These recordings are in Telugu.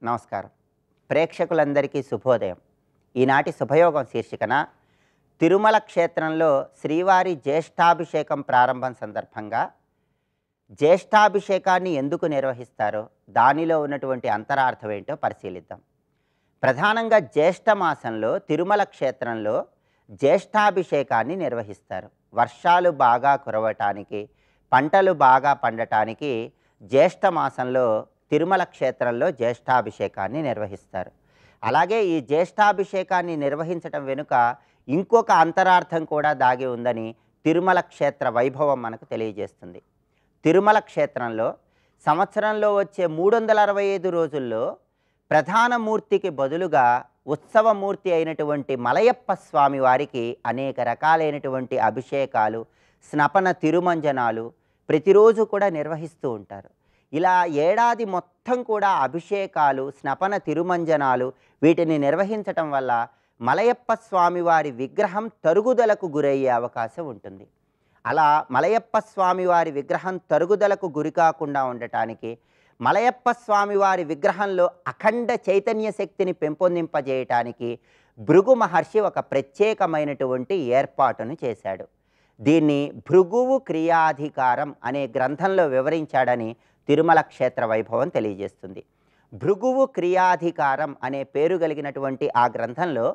నమస్కారం. ప్రేక్షకులందరికీ శుభోదయం. ఈనాటి శుభయోగం శీర్షికన తిరుమల క్షేత్రంలో శ్రీవారి జ్యేష్ఠాభిషేకం ప్రారంభం సందర్భంగా జ్యేష్ఠాభిషేకాన్ని ఎందుకు నిర్వహిస్తారో దానిలో ఉన్నటువంటి అంతరార్థం ఏంటో పరిశీలిద్దాం. ప్రధానంగా జ్యేష్ఠ మాసంలో తిరుమల క్షేత్రంలో జ్యేష్ఠాభిషేకాన్ని నిర్వహిస్తారు. వర్షాలు బాగా కురవటానికి, పంటలు బాగా పండటానికి జ్యేష్ఠ మాసంలో తిరుమల క్షేత్రంలో జ్యేష్ఠాభిషేకాన్ని నిర్వహిస్తారు. అలాగే ఈ జ్యేష్ఠాభిషేకాన్ని నిర్వహించటం వెనుక ఇంకొక అంతరార్థం కూడా దాగి ఉందని తిరుమల క్షేత్ర వైభవం మనకు తెలియజేస్తుంది. తిరుమల క్షేత్రంలో సంవత్సరంలో వచ్చే 365 రోజుల్లో ప్రధాన మూర్తికి బదులుగా ఉత్సవమూర్తి అయినటువంటి మలయప్ప స్వామి వారికి అనేక రకాలైనటువంటి అభిషేకాలు, స్నపన తిరుమంజనాలు ప్రతిరోజు కూడా నిర్వహిస్తూ ఉంటారు. ఇలా ఏడాది మొత్తం కూడా అభిషేకాలు, స్నపన తిరుమంజనాలు వీటిని నిర్వహించటం వల్ల మలయప్ప స్వామివారి విగ్రహం తరుగుదలకు గురయ్యే అవకాశం ఉంటుంది. అలా మలయప్ప స్వామివారి విగ్రహం తరుగుదలకు గురి కాకుండా ఉండటానికి, మలయప్ప స్వామివారి విగ్రహంలో అఖండ చైతన్య శక్తిని పెంపొందింపజేయటానికి భృగు మహర్షి ఒక ప్రత్యేకమైనటువంటి ఏర్పాటును చేశాడు. దీన్ని భృగువు క్రియాధికారం అనే గ్రంథంలో వివరించాడని తిరుమల క్షేత్ర వైభవం తెలియజేస్తుంది. భృగువు క్రియాధికారం అనే పేరు కలిగినటువంటి ఆ గ్రంథంలో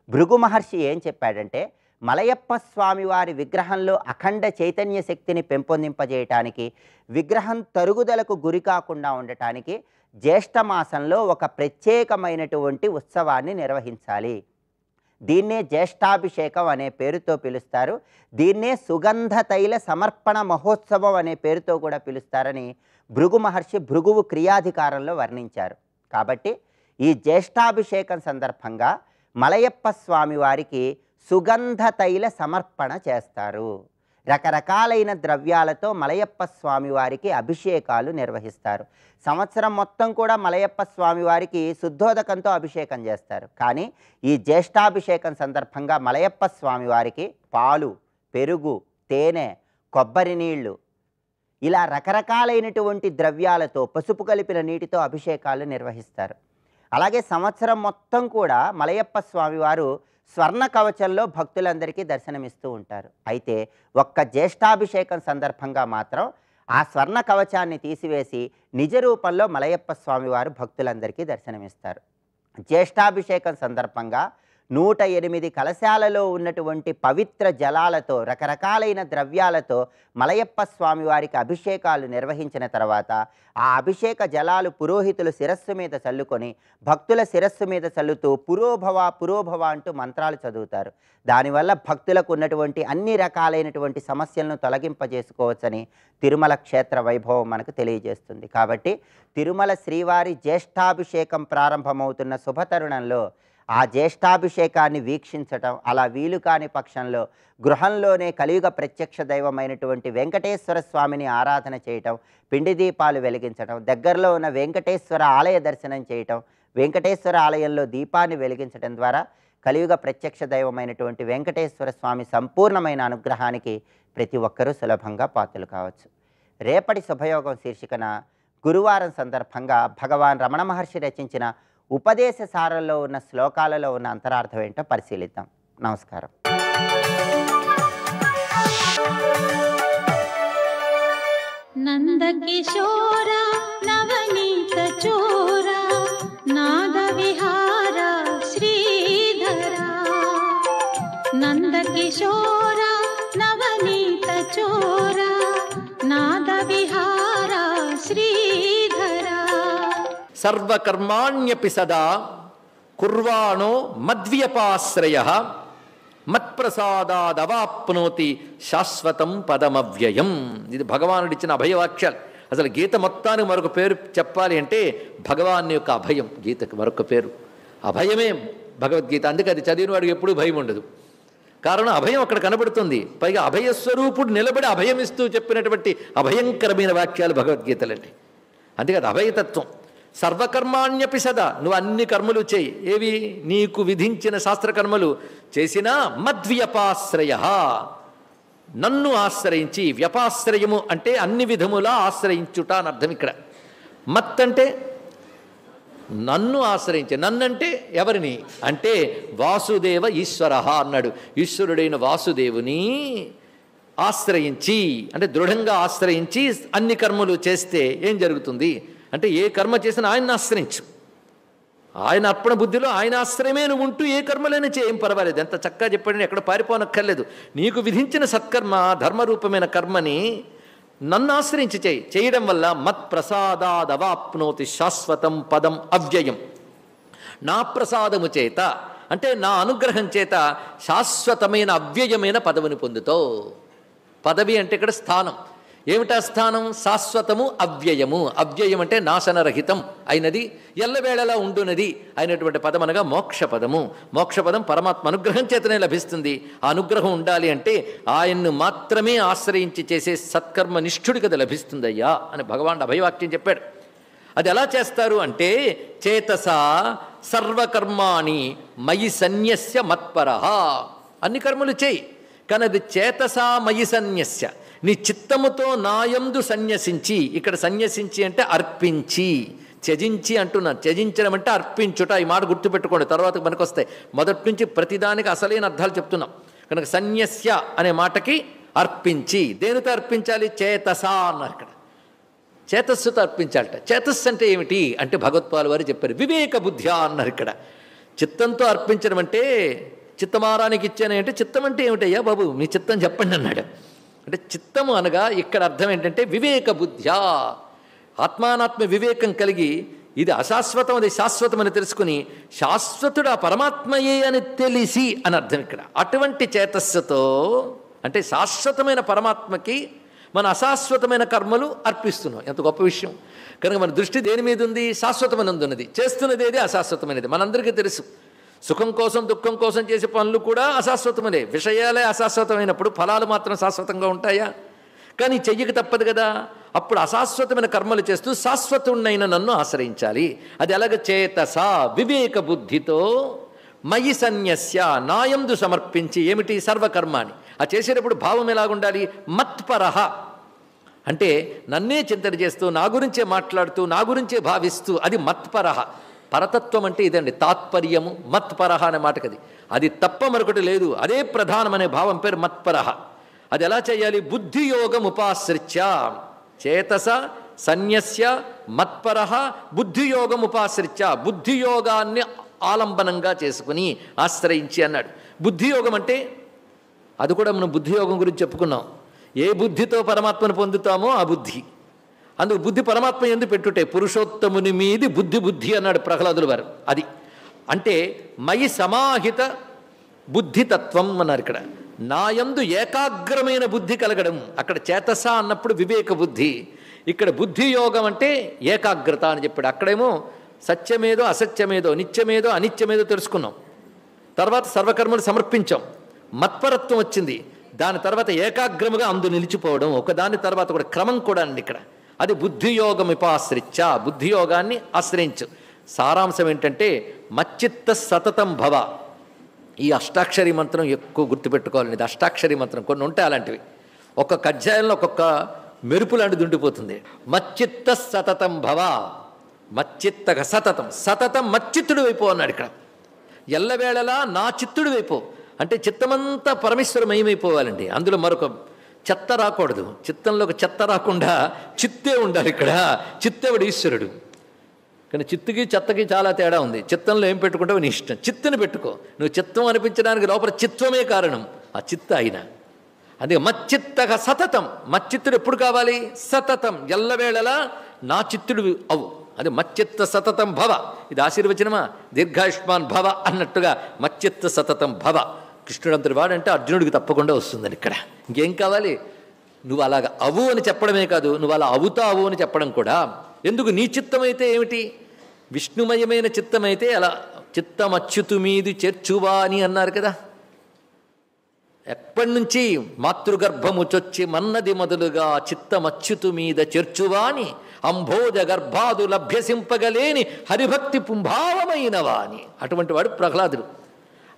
భృగు మహర్షి ఏం చెప్పాడంటే, మలయప్ప స్వామివారి విగ్రహంలో అఖండ చైతన్య శక్తిని పెంపొందింపజేయటానికి, విగ్రహం తరుగుదలకు గురి కాకుండా ఉండటానికి జ్యేష్ఠ మాసంలో ఒక ప్రత్యేకమైనటువంటి ఉత్సవాన్ని నిర్వహించాలి. దీన్నే జ్యేష్ఠాభిషేకం అనే పేరుతో పిలుస్తారు. దీన్నే సుగంధ తైల సమర్పణ మహోత్సవం అనే పేరుతో కూడా పిలుస్తారని భృగు మహర్షి భృగువు క్రియాధికారంలో వర్ణించారు. కాబట్టి ఈ జ్యేష్ఠాభిషేకం సందర్భంగా మలయప్ప స్వామి వారికి సుగంధ తైల సమర్పణ చేస్తారు. రకరకాలైన ద్రవ్యాలతో మలయప్ప స్వామి వారికి అభిషేకాలు నిర్వహిస్తారు. సంవత్సరం మొత్తం కూడా మలయప్ప స్వామి వారికి శుద్ధోదకంతో అభిషేకం చేస్తారు. కానీ ఈ జ్యేష్ఠాభిషేకం సందర్భంగా మలయప్ప స్వామి వారికి పాలు, పెరుగు, తేనె, కొబ్బరి నీళ్లు ఇలా రకరకాలైనటువంటి ద్రవ్యాలతో, పసుపు కలిపిన నీటితో అభిషేకాలు నిర్వహిస్తారు. అలాగే సంవత్సరం మొత్తం కూడా మలయప్ప స్వామివారు స్వర్ణ కవచంలో భక్తులందరికీ దర్శనమిస్తూ ఉంటారు. అయితే ఒక్క జ్యేష్ఠాభిషేకం సందర్భంగా మాత్రం ఆ స్వర్ణ కవచాన్ని తీసివేసి నిజ రూపంలో మలయప్ప స్వామివారు భక్తులందరికీ దర్శనమిస్తారు. జ్యేష్ఠాభిషేకం సందర్భంగా 108 కలశాలలో ఉన్నటువంటి పవిత్ర జలాలతో, రకరకాలైన ద్రవ్యాలతో మలయప్ప స్వామివారికి అభిషేకాలు నిర్వహించిన తర్వాత ఆ అభిషేక జలాలు పురోహితులు శిరస్సు మీద చల్లుకొని భక్తుల శిరస్సు మీద చల్లుతూ పురోభవ పురోభవ అంటూ మంత్రాలు చదువుతారు. దానివల్ల భక్తులకు ఉన్నటువంటి అన్ని రకాలైనటువంటి సమస్యలను తొలగింపజేసుకోవచ్చని తిరుమల క్షేత్ర వైభవం మనకు తెలియజేస్తుంది. కాబట్టి తిరుమల శ్రీవారి జ్యేష్ఠాభిషేకం ప్రారంభమవుతున్న శుభతరుణంలో ఆ జ్యేష్ఠాభిషేకాన్ని వీక్షించటం, అలా వీలు కాని పక్షంలో గృహంలోనే కలియుగ ప్రత్యక్ష దైవమైనటువంటి వెంకటేశ్వర స్వామిని ఆరాధన చేయటం, పిండి దీపాలు వెలిగించటం, దగ్గరలో ఉన్న వెంకటేశ్వర ఆలయ దర్శనం చేయటం, వెంకటేశ్వర ఆలయంలో దీపాన్ని వెలిగించటం ద్వారా కలియుగ ప్రత్యక్ష దైవమైనటువంటి వెంకటేశ్వర స్వామి సంపూర్ణమైన అనుగ్రహానికి ప్రతి ఒక్కరూ సులభంగా పాత్రలు కావచ్చు. రేపటి శుభయోగం శీర్షికన గురువారం సందర్భంగా భగవాన్ రమణ మహర్షి రచించిన ఉపదేశ సారంలో ఉన్న శ్లోకాలలో ఉన్న అంతరార్థం ఏంటో పరిశీలిద్దాం. నమస్కారం. నందకిశోర నవనీత చోర నాద విహార శ్రీధర, నందకిశోర నవనీత చోర నాద విహార శ్రీధర. సర్వకర్మాణ్యపి సదా కుర్వాణో మద్వ్యపాశ్రయః మత్ప్రసాదాదవాప్నోతి శాశ్వతం పదమవ్యయం. ఇది భగవానుడిచ్చిన అభయవాక్యాలు. అసలు గీత మొత్తానికి మరొక పేరు చెప్పాలి అంటే భగవాన్ యొక్క అభయం. గీతకు మరొక పేరు అభయమే భగవద్గీత. అందుకే అది చదివిన వాడికి ఎప్పుడూ భయం ఉండదు. కారణం అభయం అక్కడ కనబడుతుంది. పైగా అభయస్వరూపుడు నిలబడి అభయమిస్తూ చెప్పినటువంటి అభయంకరమైన వాక్యాలు భగవద్గీతలండి. అందుకే అది అభయతత్వం. సర్వకర్మాణ్యపి సదా, నువ్వు అన్ని కర్మలు చేయి. ఏవి? నీకు విధించిన శాస్త్రకర్మలు చేసినా మద్వ్యపాశ్రయ, నన్ను ఆశ్రయించి. వ్యపాశ్రయము అంటే అన్ని విధములా ఆశ్రయించుట అని అర్థం. ఇక్కడ మత్ అంటే నన్ను ఆశ్రయించి, నన్నంటే ఎవరిని అంటే వాసుదేవ ఈశ్వర అన్నాడు. ఈశ్వరుడైన వాసుదేవుని ఆశ్రయించి అంటే దృఢంగా ఆశ్రయించి అన్ని కర్మలు చేస్తే ఏం జరుగుతుంది అంటే ఏ కర్మ చేసినా ఆయన్ని ఆశ్రయించు, ఆయన అర్పణ బుద్ధిలో ఆయన ఆశ్రయమే నువ్వు ఉంటూ ఏ కర్మలైనా చేయం పర్వాలేదు. ఎంత చక్కగా చెప్పాడని ఎక్కడ పారిపోనక్కర్లేదు. నీకు విధించిన సత్కర్మ ధర్మరూపమైన కర్మని నన్ను ఆశ్రయించి చేయడం వల్ల మత్ప్రసాదాదవాప్నోతి శాశ్వతం పదం అవ్యయం. నా ప్రసాదము చేత అంటే నా అనుగ్రహం చేత శాశ్వతమైన అవ్యయమైన పదవిని పొందుతావు. పదవి అంటే ఇక్కడ స్థానం. ఏమిటా స్థానం? శాశ్వతము అవ్యయము. అవ్యయం అంటే నాశనరహితం అయినది, ఎల్లవేళలా ఉండునది అయినటువంటి పదం అనగా మోక్షపదము. మోక్షపదం పరమాత్మ అనుగ్రహం చేతనే లభిస్తుంది. ఆ అనుగ్రహం ఉండాలి అంటే ఆయన్ను మాత్రమే ఆశ్రయించి చేసే సత్కర్మ నిష్ఠుడికి అది లభిస్తుందయ్యా అని భగవాన్ అభయవాక్యం చెప్పాడు. అది ఎలా చేస్తారు అంటే చేతసా సర్వకర్మాణి మయి సన్యస్య మత్పరః. అన్ని కర్మలు చేయి, కానీ అది చేతసా మయి సన్యస్య, నీ చిత్తముతో నాయందు సన్యసించి. ఇక్కడ సన్యసించి అంటే అర్పించి, త్యజించి అంటున్నాను. త్యజించడం అంటే అర్పించుట. ఈ మాట గుర్తుపెట్టుకోండి, తర్వాత మనకు వస్తాయి. మొదటి నుంచి ప్రతిదానికి అసలైన అర్థాలు చెప్తున్నాం కనుక సన్యస్య అనే మాటకి అర్పించి. దేనితో అర్పించాలి? చేతసా అన్నారు ఇక్కడ. చేతస్సుతో అర్పించాలట. చేతస్సు అంటే ఏమిటి అంటే భగవత్పాల్ వారు చెప్పారు వివేక బుద్ధ్యా అన్నారు ఇక్కడ. చిత్తంతో అర్పించడం అంటే చిత్తమారానికి ఇచ్చాను అంటే చిత్తం అంటే ఏమిటయ్యా బాబు మీ చిత్తం చెప్పండి అన్నాడు. అంటే చిత్తము అనగా ఇక్కడ అర్థం ఏంటంటే వివేక బుద్ధ్యా, ఆత్మానాత్మ వివేకం కలిగి ఇది అశాశ్వతం అది శాశ్వతం అని తెలుసుకుని శాశ్వతుడు ఆ పరమాత్మయే అని తెలిసి అని అర్థం ఇక్కడ. అటువంటి చేతస్సుతో అంటే శాశ్వతమైన పరమాత్మకి మన అశాశ్వతమైన కర్మలు అర్పిస్తున్నాం. ఎంత గొప్ప విషయం. కనుక మన దృష్టి దేని మీద ఉంది? శాశ్వతమైనది ఉన్నది. చేస్తున్నది ఏది? అశాశ్వతమైనది. మనందరికీ తెలుసు సుఖం కోసం దుఃఖం కోసం చేసే పనులు కూడా అశాశ్వతమనే. విషయాలే అశాశ్వతమైనప్పుడు ఫలాలు మాత్రం శాశ్వతంగా ఉంటాయా? కానీ చెయ్యక తప్పదు కదా. అప్పుడు అశాశ్వతమైన కర్మలు చేస్తూ శాశ్వతుణ్ణైన నన్ను ఆశ్రయించాలి. అది ఎలాగ? చేతసా వివేక బుద్ధితో మయి సన్యస్య నాయందు సమర్పించి. ఏమిటి? సర్వకర్మాని. ఆ చేసేటప్పుడు భావం ఎలాగుండాలి? మత్పరః అంటే నన్నే చింతన చేస్తూ నా గురించే మాట్లాడుతూ నా గురించే భావిస్తూ అది మత్పరః. పరతత్వం అంటే ఇదండి తాత్పర్యము. మత్పరః అనే మాటకది. అది తప్ప మరొకటి లేదు, అదే ప్రధానమనే భావం పేరు మత్పరః. అది ఎలా చేయాలి? బుద్ధియోగం ఉపాశ్రిత్య. చేతస సన్యస్య మత్పరః బుద్ధియోగం ఉపాశ్రిత్య. బుద్ధియోగాన్ని ఆలంబనంగా చేసుకుని ఆశ్రయించి అన్నాడు. బుద్ధియోగం అంటే అది కూడా మనం బుద్ధియోగం గురించి చెప్పుకున్నాం. ఏ బుద్ధితో పరమాత్మను పొందుతామో ఆ బుద్ధి. అందుకు బుద్ధి పరమాత్మ ఎందు పెట్టుటే పురుషోత్తముని మీది బుద్ధి అన్నాడు ప్రహ్లాదుల వారు. అది అంటే మయి సమాహిత బుద్ధితత్వం అన్నారు ఇక్కడ. నాయందు ఏకాగ్రమైన బుద్ధి కలగడం. అక్కడ చేతస అన్నప్పుడు వివేక బుద్ధి, ఇక్కడ బుద్ధియోగం అంటే ఏకాగ్రత అని చెప్పాడు. అక్కడేమో సత్యమేదో అసత్యమేదో నిత్యమేదో అనిత్యమేదో తెలుసుకున్నాం. తర్వాత సర్వకర్మలు సమర్పించాం, మత్పరత్వం వచ్చింది. దాని తర్వాత ఏకాగ్రముగా అందు నిలిచిపోవడం, ఒకదాని తర్వాత కూడా క్రమం కూడా అండి ఇక్కడ. అది బుద్ధియోగం ఉపాశ్రిత్య. బుద్ధియోగాన్ని ఆశ్రయించు. సారాంశం ఏంటంటే మచ్చిత్త సతతం భవ. ఈ అష్టాక్షరి మంత్రం ఎక్కువ గుర్తుపెట్టుకోవాలండి. ఇది అష్టాక్షరి మంత్రం. కొన్ని ఉంటాయి అలాంటివి. ఒక్కొక్క అధ్యాయంలో ఒక్కొక్క మెరుపు లాంటిది ఉండిపోతుంది. మచ్చిత్త సతతం భవ. మచ్చిత్తక సతతం. సతతం మచ్చిత్తుడు వైపు అన్నాడు ఇక్కడ. ఎల్లవేళలా నా చిత్తుడు వైపు అంటే చిత్తమంతా పరమేశ్వరమయమైపోవాలండి. అందులో మరొక చెత్త రాకూడదు. చిత్తంలోకి చెత్త రాకుండా చిత్తే ఉండాలి ఇక్కడ. చిత్తేవుడు ఈశ్వరుడు. కానీ చిత్తుకి చెత్తకి చాలా తేడా ఉంది. చిత్తంలో ఏం పెట్టుకుంటావు నీ ఇష్టం. చిత్తుని పెట్టుకో. నువ్వు చిత్తం అనిపించడానికి లోపల చిత్వమే కారణం. ఆ చిత్త అయినా అదే మచ్చిత్తక సతతం. మచ్చిత్తుడు ఎప్పుడు కావాలి? సతతం. ఎల్లవేళలా నా చిత్తుడు అవు. అది మచ్చిత్త సతతం భవ. ఇది ఆశీర్వచనమా? దీర్ఘాయుష్మాన్ భవ అన్నట్టుగా మచ్చిత్త సతతం భవ. కృష్ణుడంతటి వాడంటే అర్జునుడికి తప్పకుండా వస్తుందని ఇక్కడ. ఇంకేం కావాలి? నువ్వు అలాగ అవు అని చెప్పడమే కాదు, నువ్వు అలా అవుతావు అని చెప్పడం కూడా. ఎందుకు? నీ చిత్తమైతే ఏమిటి? విష్ణుమయమైన చిత్తమైతే అలా చిత్తమచ్యుతు మీది చేర్చువా అని అన్నారు కదా. ఎప్పటి నుంచి? మాతృగర్భము చొచ్చి మన్నది మొదలుగా చిత్తమచ్యుతు మీద చేర్చువాని అంభోజ గర్భాదు లభ్యసింపగలేని హరిభక్తి పుంభావమైనవా అని. అటువంటి వాడు ప్రహ్లాదుడు.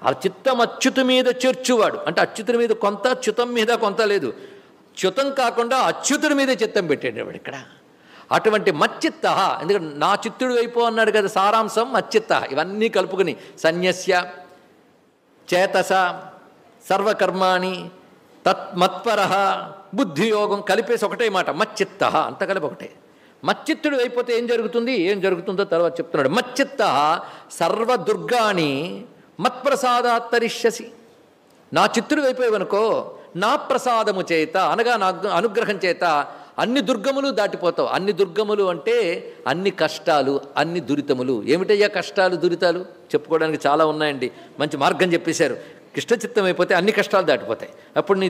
ఆ చిత్తం అచ్యుతు మీద చేర్చువాడు అంటే అచ్యుతుని మీద కొంత, చ్యుతం మీద కొంత లేదు. చ్యుతం కాకుండా అచ్యుతుడి మీదే చిత్తం పెట్టేవాడు ఇక్కడ. అటువంటి మచ్చిత్త, ఎందుకంటే నా చిత్తుడు అయిపో అన్నాడు కదా, సారాంశం మచ్చిత్త. ఇవన్నీ కలుపుకుని సన్యస్య చేతస సర్వకర్మాణి మత్పర బుద్ధియోగం కలిపేసి ఒకటే మాట మచ్చిత్త, అంత కలిపి ఒకటే. మచ్చిత్తుడు అయిపోతే ఏం జరుగుతుంది, ఏం జరుగుతుందో తర్వాత చెప్తున్నాడు. మచ్చిత్త సర్వదుర్గాని మత్ప్రసాదాత్తరిష్యసి. నా చిత్తుడు అయిపోయావనుకో, నా ప్రసాదము చేత అనగా నా అనుగ్రహం చేత అన్ని దుర్గములు దాటిపోతావు. అన్ని దుర్గములు అంటే అన్ని కష్టాలు, అన్ని దురితములు. ఏమిటయ్యా కష్టాలు దురితాలు? చెప్పుకోవడానికి చాలా ఉన్నాయండి. మంచి మార్గం చెప్పేశారు. కృష్ణచిత్తం అయిపోతే అన్ని కష్టాలు దాటిపోతాయి. అప్పుడు నీ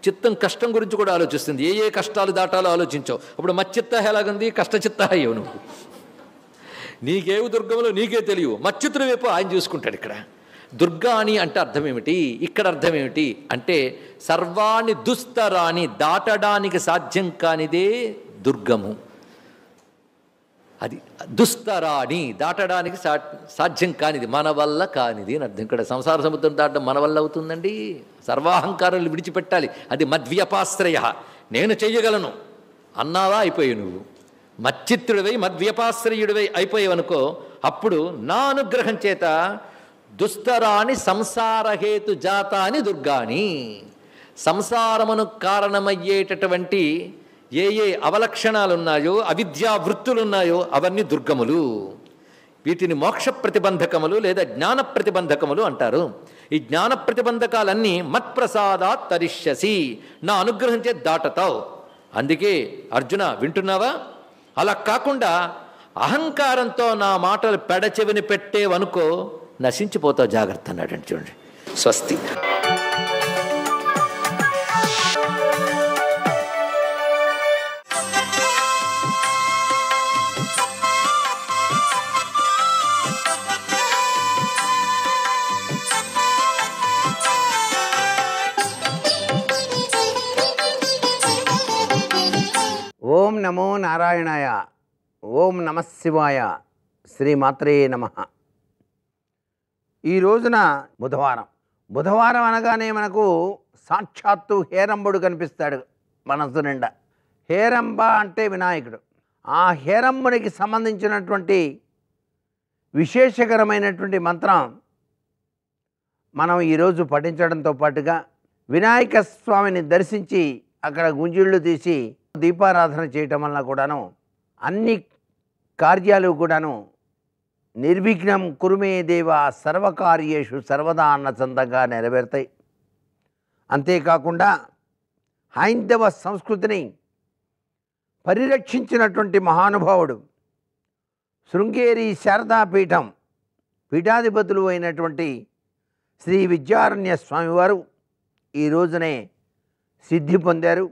చిత్తం కష్టం గురించి కూడా ఆలోచిస్తుంది. ఏ ఏ కష్టాలు దాటాలో ఆలోచించావు. అప్పుడు మచ్చిత్త ఎలాగుంది, కష్టచిత్త అయ్యవు నువ్వు. నీకేవి దుర్గములు నీకే తెలియవు. మచ్చిత్తుడు వైపు ఆయన చూసుకుంటాడు. ఇక్కడ దుర్గాని అంటే అర్థం ఏమిటి, ఇక్కడ అర్థం ఏమిటి అంటే సర్వాణి దుస్తరాని, దాటడానికి సాధ్యం కానిదే దుర్గము. అది దుస్తరాని, దాటడానికి సాధ్యం కానిది, మన వల్ల కానిది అని అర్థం. ఇక్కడ సంసార సముద్రం దాటడం మన వల్ల అవుతుందండి? సర్వాహంకారాలు విడిచిపెట్టాలి. అది మద్వ్యపాశ్రయ. నేను చెయ్యగలను అన్నావా, అయిపోయావు నువ్వు. మచ్చిత్తుడివై మద్వ్యపాశ్రయుడివై అయిపోయావనుకో, అప్పుడు నా అనుగ్రహం చేత దుస్తరాని సంసారహేతు జాతాని దుర్గాని, సంసారమును కారణమయ్యేటటువంటి ఏ ఏ అవలక్షణాలు ఉన్నాయో, అవిద్యా వృత్తులు ఉన్నాయో అవన్నీ దుర్గములు. వీటిని మోక్ష ప్రతిబంధకములు లేదా జ్ఞాన ప్రతిబంధకములు అంటారు. ఈ జ్ఞాన ప్రతిబంధకాలన్నీ మత్ప్రసాదాత్ తరిష్యసి, నా అనుగ్రహం చేత దాటతావు. అందుకే అర్జున వింటున్నావా, అలా కాకుండా అహంకారంతో నా మాటలు పెడచెవిని పెట్టేవనుకో నశించిపోతావు, జాగ్రత్త అన్నాడండి. చూడండి. స్వస్తి. ఓం నమో నారాయణాయ. ఓం నమః శివాయ. శ్రీమాత్రే నమః. ఈ రోజున బుధవారం అనగానే మనకు సాక్షాత్తు హేరంబుడు కనిపిస్తాడు మనసు నిండా. హేరంబ అంటే వినాయకుడు. ఆ హేరంబునికి సంబంధించినటువంటి విశేషకరమైనటువంటి మంత్రం మనం ఈరోజు పఠించడంతో పాటుగా వినాయక స్వామిని దర్శించి అక్కడ గుంజిళ్ళు తీసి దీపారాధన చేయటం వల్ల కూడాను అన్ని కార్యాలు కూడాను నిర్విఘ్నం కురుమే దేవ సర్వకార్యేషు సర్వదా అన్న చందంగా నెరవేరుతాయి. అంతేకాకుండా హైందవ సంస్కృతిని పరిరక్షించినటువంటి మహానుభావుడు శృంగేరి శారదాపీఠం పీఠాధిపతులు అయినటువంటి శ్రీ విద్యారణ్య స్వామివారు ఈ రోజునే సిద్ధి పొందారు.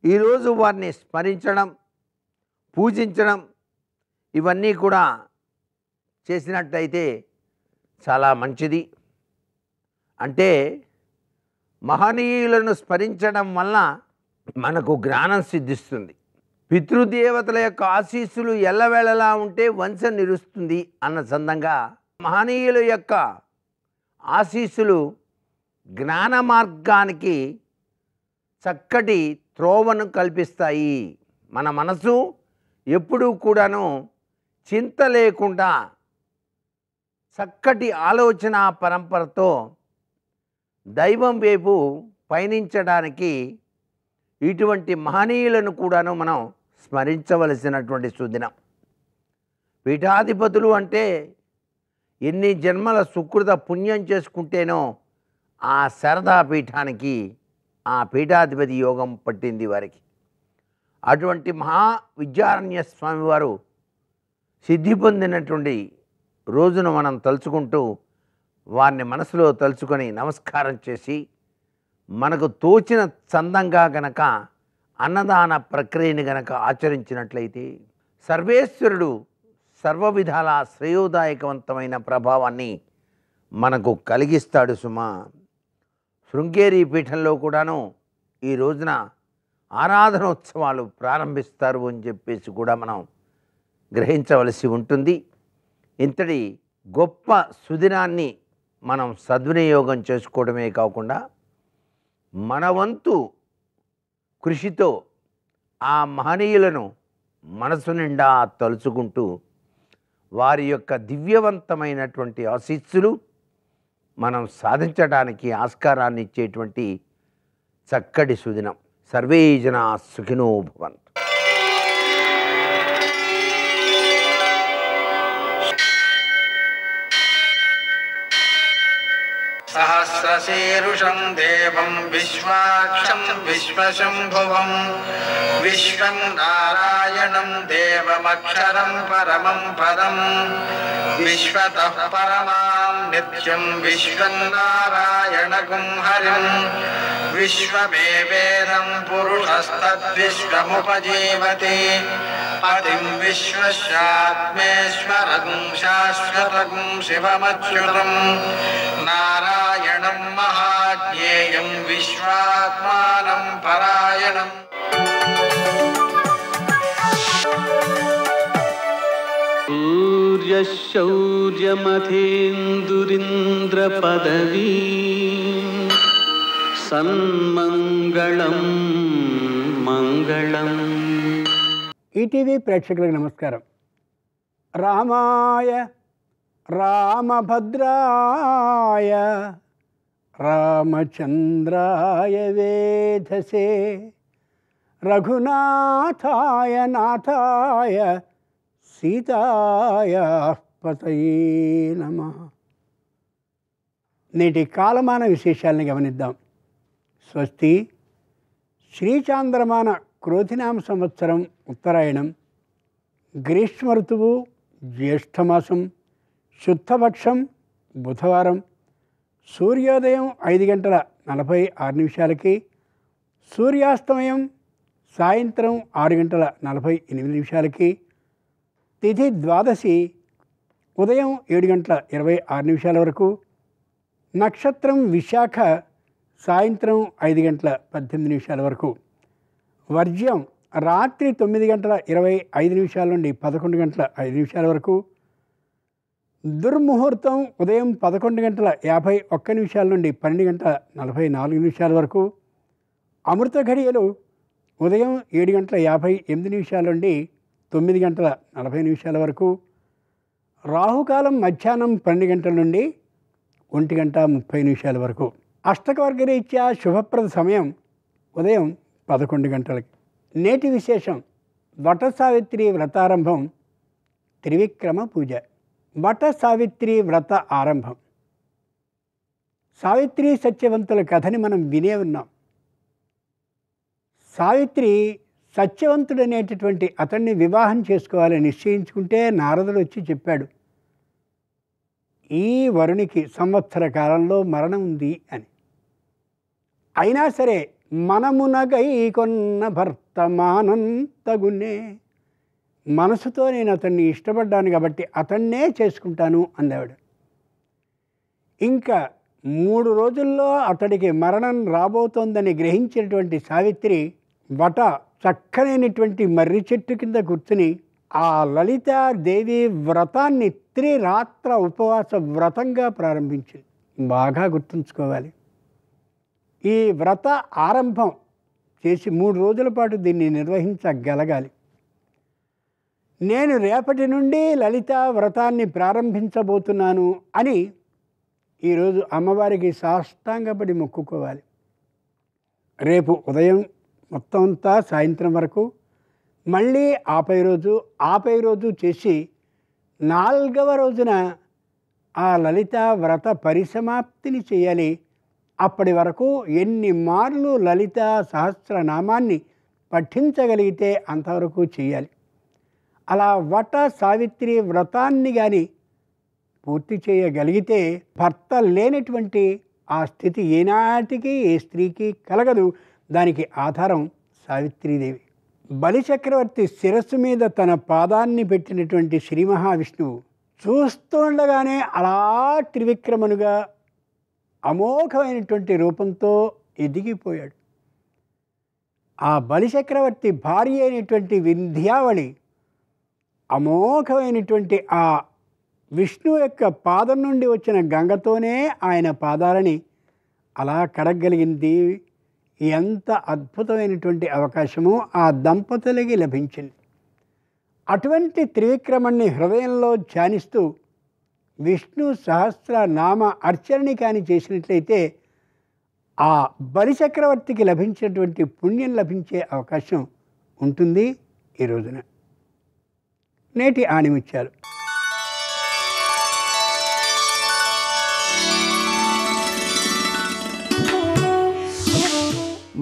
ఈరోజు వారిని స్మరించడం, పూజించడం ఇవన్నీ కూడా చేసినట్టయితే చాలా మంచిది. అంటే మహనీయులను స్మరించడం వల్ల మనకు జ్ఞానం సిద్ధిస్తుంది. పితృదేవతల యొక్క ఆశీస్సులు ఎల్లవేళలా ఉంటే వంశం నిలుస్తుంది అన్న చందంగా మహనీయుల యొక్క ఆశీస్సులు జ్ఞాన మార్గానికి చక్కటి త్రోవను కల్పిస్తాయి. మన మనసు ఎప్పుడూ కూడాను చింత లేకుండా చక్కటి ఆలోచన పరంపరతో దైవం వైపు పయనించడానికి ఇటువంటి మహనీయులను కూడాను మనం స్మరించవలసినటువంటి సుదినం. పీఠాధిపతులు అంటే ఎన్ని జన్మల సుకృత పుణ్యం చేసుకుంటేనో ఆ శారదా పీఠానికి ఆ పీఠాధిపతి యోగం పట్టింది వారికి. అటువంటి మహా విద్యారణ్య స్వామివారు సిద్ధి పొందినటువంటి రోజును మనం తలుచుకుంటూ వారిని మనసులో తలుచుకొని నమస్కారం చేసి మనకు తోచిన చందంగా గనక అన్నదాన ప్రక్రియని గనక ఆచరించినట్లయితే సర్వేశ్వరుడు సర్వ విధాల శ్రేయోదాయకవంతమైన ప్రభావాన్ని మనకు కలిగిస్తాడు సుమా. శృంగేరి పీఠంలో కూడాను ఈ రోజున ఆరాధనోత్సవాలు ప్రారంభిస్తారు అని చెప్పేసి కూడా మనం గ్రహించవలసి ఉంటుంది. ఇంతటి గొప్ప సుదినాన్ని మనం సద్వినియోగం చేసుకోవడమే కాకుండా మన వంతు కృషితో ఆ మహనీయులను మనసు నిండా తలుచుకుంటూ వారి యొక్క దివ్యవంతమైనటువంటి ఆశీస్సులు మనం సాధించడానికి ఆస్కారాన్ని ఇచ్చేటువంటి చక్కటి సుదినం. సర్వే జనా సుఖినో భవంతు. సహస్రశీరుషం దేవం విశ్వాక్షం విశ్వశంభువం విశ్వం నారాయణం దేవమక్షరం పరమం పదం విశ్వతః పరమాం నిత్యం విశ్వం నారాయణగుం హరిం విశ్వమేవేదం పురుషస్తద్విశ్వముపజీవతి పతిం విశ్వస్యాత్మేశ్వరగుం శాశ్వతగుం శివమచ్యుతం నారాయణం మహాజ్ఞేయం విశ్వాత్మానం పరాయణం. సూర్యశౌర్యమథేందురింద్రపదవీ సన్మంగళం మంగళం. ఈటీవీ ప్రేక్షకులకు నమస్కారం. రామాయ రామభద్రాయ రామచంద్రాయ వేధసే రఘునాథాయ నాథాయ సీతాయ పతయే నమః. నేటి కాలమాన విశేషాలను గమనిద్దాం. స్వస్తి శ్రీచాంద్రమాన క్రోధినామ సంవత్సరం ఉత్తరాయణం, గ్రీష్మ ఋతువు, జ్యేష్ఠమాసం, శుద్ధపక్షం, బుధవారం, సూర్యోదయం 5:46 సూర్యాస్తమయం సాయంత్రం 6:48 తిథి ద్వాదశి ఉదయం 7:26 వరకు, నక్షత్రం విశాఖ సాయంత్రం 5:18 వరకు, వర్జ్యం రాత్రి 9:25 నుండి 11:05 వరకు, దుర్ముహూర్తం ఉదయం 11:51 నుండి 12:44 వరకు, అమృత ఘడియలు ఉదయం 7:58 నుండి 9:40 వరకు, రాహుకాలం మధ్యాహ్నం 12 గంటల నుండి 1:30 వరకు, అష్టకవర్గరీత్యా శుభప్రద సమయం ఉదయం 11 గంటలకి. నేటి విశేషం వట సావిత్రి వ్రతారంభం, త్రివిక్రమ పూజ. వట సావిత్రి వ్రత ఆరంభం. సావిత్రి సత్యవంతుల కథని మనం వినే ఉన్నాం. సావిత్రి సత్యవంతుడనేటటువంటి అతన్ని వివాహం చేసుకోవాలని నిశ్చయించుకుంటే నారదుడు వచ్చి చెప్పాడు, ఈ వరునికి సంవత్సర కాలంలో మరణం ఉంది అని. అయినా సరే మనమునగై కొన్న భర్త మానంతగున్నే, మనసుతో నేను అతన్ని ఇష్టపడ్డాను కాబట్టి అతన్నే చేసుకుంటాను అందేవాడు. ఇంకా 3 రోజుల్లో అతడికి మరణం రాబోతోందని గ్రహించినటువంటి సావిత్రి వట చక్కనైనటువంటి మర్రి చెట్టు కింద కూర్చుని ఆ లలితాదేవి వ్రతాన్ని త్రిరాత్ర ఉపవాస వ్రతంగా ప్రారంభించింది. బాగా గుర్తుంచుకోవాలి. ఈ వ్రత ఆరంభం చేసి 3 రోజుల పాటు దీన్ని నిర్వహించగలగాలి. నేను రేపటి నుండి లలితా వ్రతాన్ని ప్రారంభించబోతున్నాను అని ఈరోజు అమ్మవారికి సాష్టాంగపడి మొక్కుకోవాలి. రేపు ఉదయం మొత్తం అంతా సాయంత్రం వరకు, మళ్ళీ ఆపై రోజు చేసి 4వ రోజున ఆ లలితా వ్రత పరిసమాప్తిని చేయాలి. అప్పటి వరకు ఎన్ని మార్లు లలితా సహస్రనామాన్ని పఠించగలిగితే అంతవరకు చేయాలి. అలా వట సావిత్రి వ్రతాన్ని కానీ పూర్తి చేయగలిగితే భర్త లేనటువంటి ఆ స్థితి ఏనాటికి ఏ స్త్రీకి కలగదు. దానికి ఆధారం సావిత్రీదేవి. బలిచక్రవర్తి శిరస్సు మీద తన పాదాన్ని పెట్టినటువంటి శ్రీ మహావిష్ణువు చూస్తుండగానే అలా త్రివిక్రమనుగా అమోఘమైనటువంటి రూపంతో ఎదిగిపోయాడు. ఆ బలిచక్రవర్తి భార్య అయినటువంటి వింధ్యావళి అమోఘమైనటువంటి ఆ విష్ణు యొక్క పాదం నుండి వచ్చిన గంగతోనే ఆయన పాదాలని అలా కడగలిగింది. ఎంత అద్భుతమైనటువంటి అవకాశము ఆ దంపతులకి లభించింది. అటువంటి త్రివిక్రముణ్ణి హృదయంలో ధ్యానిస్తూ విష్ణు సహస్రనామ అర్చనని కానీ చేసినట్లయితే ఆ బలిచక్రవర్తికి లభించినటువంటి పుణ్యం లభించే అవకాశం ఉంటుంది ఈ రోజున. నేటి ఆణిముత్యాలు.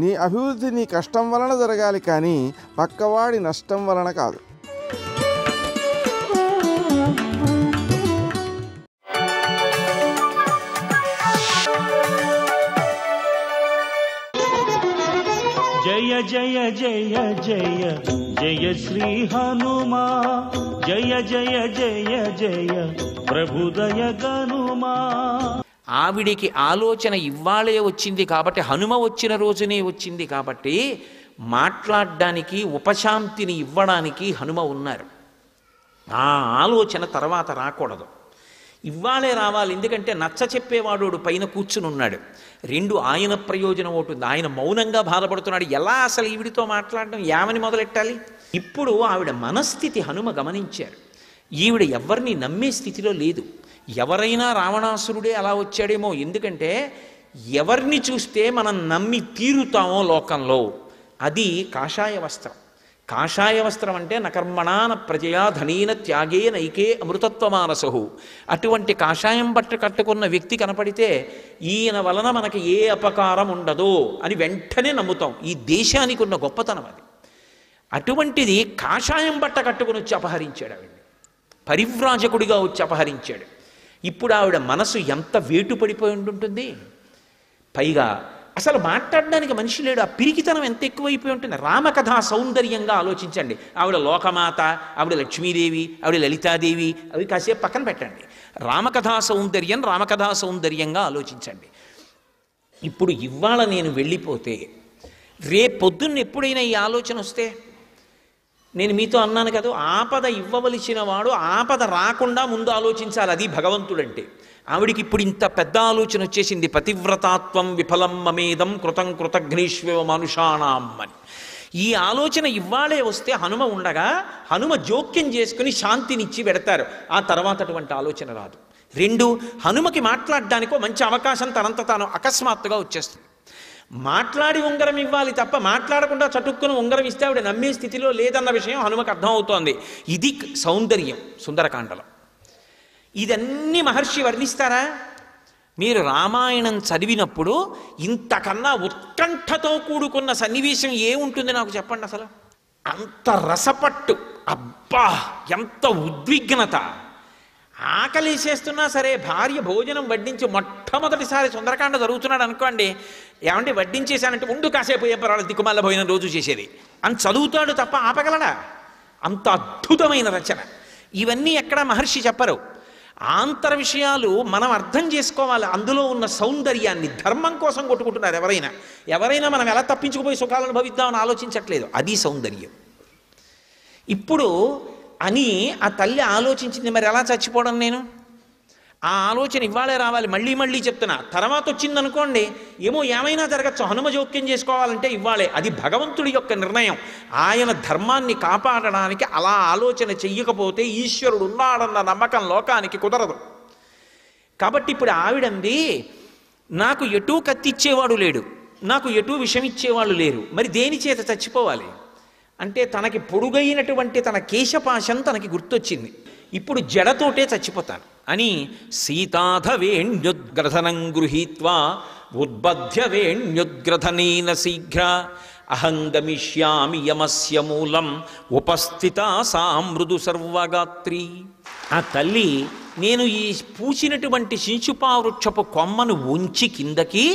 నీ అభివృద్ధి నీ కష్టం వలన జరగాలి కానీ పక్కవాడి నష్టం వలన కాదు. జయ జయ జయ జయ జయ శ్రీ హనుమా, జయ జయ జయ జయ ప్రభుదయ గనుమా. ఆవిడికి ఆలోచన ఇవ్వాలే వచ్చింది కాబట్టి, హనుమ వచ్చిన రోజునే వచ్చింది కాబట్టి మాట్లాడడానికి ఉపశాంతిని ఇవ్వడానికి హనుమ ఉన్నారు. ఆ ఆలోచన తర్వాత రాకూడదు, ఇవ్వాలే రావాలి. ఎందుకంటే నచ్చ చెప్పేవాడు పైన కూర్చుని ఉన్నాడు. రెండు, ఆయన ప్రయోజనం ఉంటుంది. ఆయన మౌనంగా బాధపడుతున్నాడు. ఎలా అసలు ఈవిడితో మాట్లాడడం, ఏమని మొదలెట్టాలి? ఇప్పుడు ఆవిడ మనస్థితి హనుమ గమనించారు. ఈవిడ ఎవరిని నమ్మే స్థితిలో లేదు. ఎవరైనా రావణాసురుడే అలా వచ్చాడేమో, ఎందుకంటే ఎవరిని చూస్తే మనం నమ్మి తీరుతామో లోకంలో, అది కాషాయ వస్త్రం. కాషాయ వస్త్రం అంటే నకర్మణాన ప్రజయా ధనీన త్యాగే నైకే అమృతత్వమానసహు. అటువంటి కాషాయం బట్ట కట్టుకున్న వ్యక్తి కనపడితే ఈయన వలన మనకి ఏ అపకారం ఉండదు అని వెంటనే నమ్ముతాం. ఈ దేశానికి ఉన్న గొప్పతనం అది. అటువంటిది కాషాయం బట్ట కట్టుకుని వచ్చి అపహరించాడు ఆవిడ్ని, పరివ్రాజకుడిగా వచ్చి అపహరించాడు. ఇప్పుడు ఆవిడ మనసు ఎంత వేటు పడిపోయి ఉంటుంది. పైగా అసలు మాట్లాడడానికి మనిషి లేడు. ఆ పిరికితనం ఎంత ఎక్కువైపోయి ఉంటుంది. రామకథా సౌందర్యంగా ఆలోచించండి. ఆవిడ లోకమాత, ఆవిడ లక్ష్మీదేవి, ఆవిడ లలితాదేవి, అవి కాసేపు పక్కన పెట్టండి. రామకథా సౌందర్యంగా ఆలోచించండి. ఇప్పుడు ఇవాళ నేను వెళ్ళిపోతే రేపొద్దున్న ఎప్పుడైనా ఈ ఆలోచన వస్తే, నేను మీతో అన్నాను కదా, ఆపద ఇవ్వవలసిన వాడు ఆపద రాకుండా ముందు ఆలోచించాలి. అది భగవంతుడంటే. ఆవిడికి ఇప్పుడు ఇంత పెద్ద ఆలోచన వచ్చేసింది. పతివ్రతాత్వం విఫలం మమేదం కృతం కృతఘ్నేష్వ మనుషాణం అని. ఈ ఆలోచన ఇవ్వాలే వస్తే హనుమ ఉండగా హనుమ జోక్యం చేసుకుని శాంతినిచ్చి పెడతారు. ఆ తర్వాత అటువంటి ఆలోచన రాదు. రెండు, హనుమకి మాట్లాడడానికో మంచి అవకాశం తనంత తాను అకస్మాత్తుగా వచ్చేస్తుంది. మాట్లాడి ఉంగరం ఇవ్వాలి తప్ప మాట్లాడకుండా చటుక్కున ఉంగరం ఇస్తే ఆవిడ నమ్మే స్థితిలో లేదన్న విషయం హనుమకు అర్థమవుతోంది. ఇది సౌందర్యం సుందరకాండలో. ఇదన్నీ మహర్షి వర్ణిస్తారా? మీరు రామాయణం చదివినప్పుడు ఇంతకన్నా ఉత్కంఠతో కూడుకున్న సన్నివేశం ఏముంటుంది నాకు చెప్పండి. అసలు అంత రసపట్టు, అబ్బా ఎంత ఉద్విగ్నత. ఆకలిసేస్తున్నా సరే భార్య భోజనం వడ్డించి, మొట్టమొదటిసారి సుందరకాండ జరుగుతున్నాడు అనుకోండి, ఏమంటే వడ్డించేశానంటే ఉండు కాసేపు ఏ పర్వాలేదు దిక్కుమాల భోజనం రోజు చేసేది అని చదువుతాడు తప్ప ఆపగలడా? అంత అద్భుతమైన రచన. ఇవన్నీ ఎక్కడ మహర్షి చెప్పరు. ఆంతర విషయాలు మనం అర్థం చేసుకోవాలి. అందులో ఉన్న సౌందర్యాన్ని. ధర్మం కోసం కొట్టుకుంటున్నారు ఎవరైనా మనం ఎలా తప్పించుకుపోయి సుఖాలను అనుభవిద్దామని ఆలోచించట్లేదు. అది సౌందర్యం. ఇప్పుడు అని ఆ తల్లి ఆలోచించింది. మరి ఎలా చచ్చిపోవడం నేను? ఆ ఆలోచన ఇవ్వాలే రావాలి. మళ్ళీ మళ్ళీ చెప్తున్నా. తర్వాత వచ్చిందనుకోండి, ఏమో ఏమైనా జరగచ్చు. హనుమ జోక్యం చేసుకోవాలంటే ఇవ్వాలే. అది భగవంతుడి యొక్క నిర్ణయం. ఆయన ధర్మాన్ని కాపాడడానికి అలా ఆలోచన చెయ్యకపోతే ఈశ్వరుడు ఉన్నాడన్న నమ్మకం లోకానికి కుదరదు. కాబట్టి ఇప్పుడు ఆవిడంది, నాకు ఎటూ కత్తిచ్చేవాడు లేడు, నాకు ఎటూ విషమిచ్చేవాళ్ళు లేరు, మరి దేని చేత చచ్చిపోవాలి అంటే తనకి పొడుగైనటువంటి తన కేశపాశం తనకి గుర్తొచ్చింది. ఇప్పుడు జడతోటే చచ్చిపోతాను అని సీతాధవేణ్యుద్గ్రథనం గృహీత్వా ఉద్బధ్య వేణ్యుద్గ్రథనేన శీఘ్ర అహం గమిష్యామి యమస్య మూలం ఉపస్థిత సా మృదు సర్వగాత్రి. ఆ తల్లి, నేను ఈ పూసినటువంటి శించుపావృక్షపు కొమ్మను ఉంచి కిందకి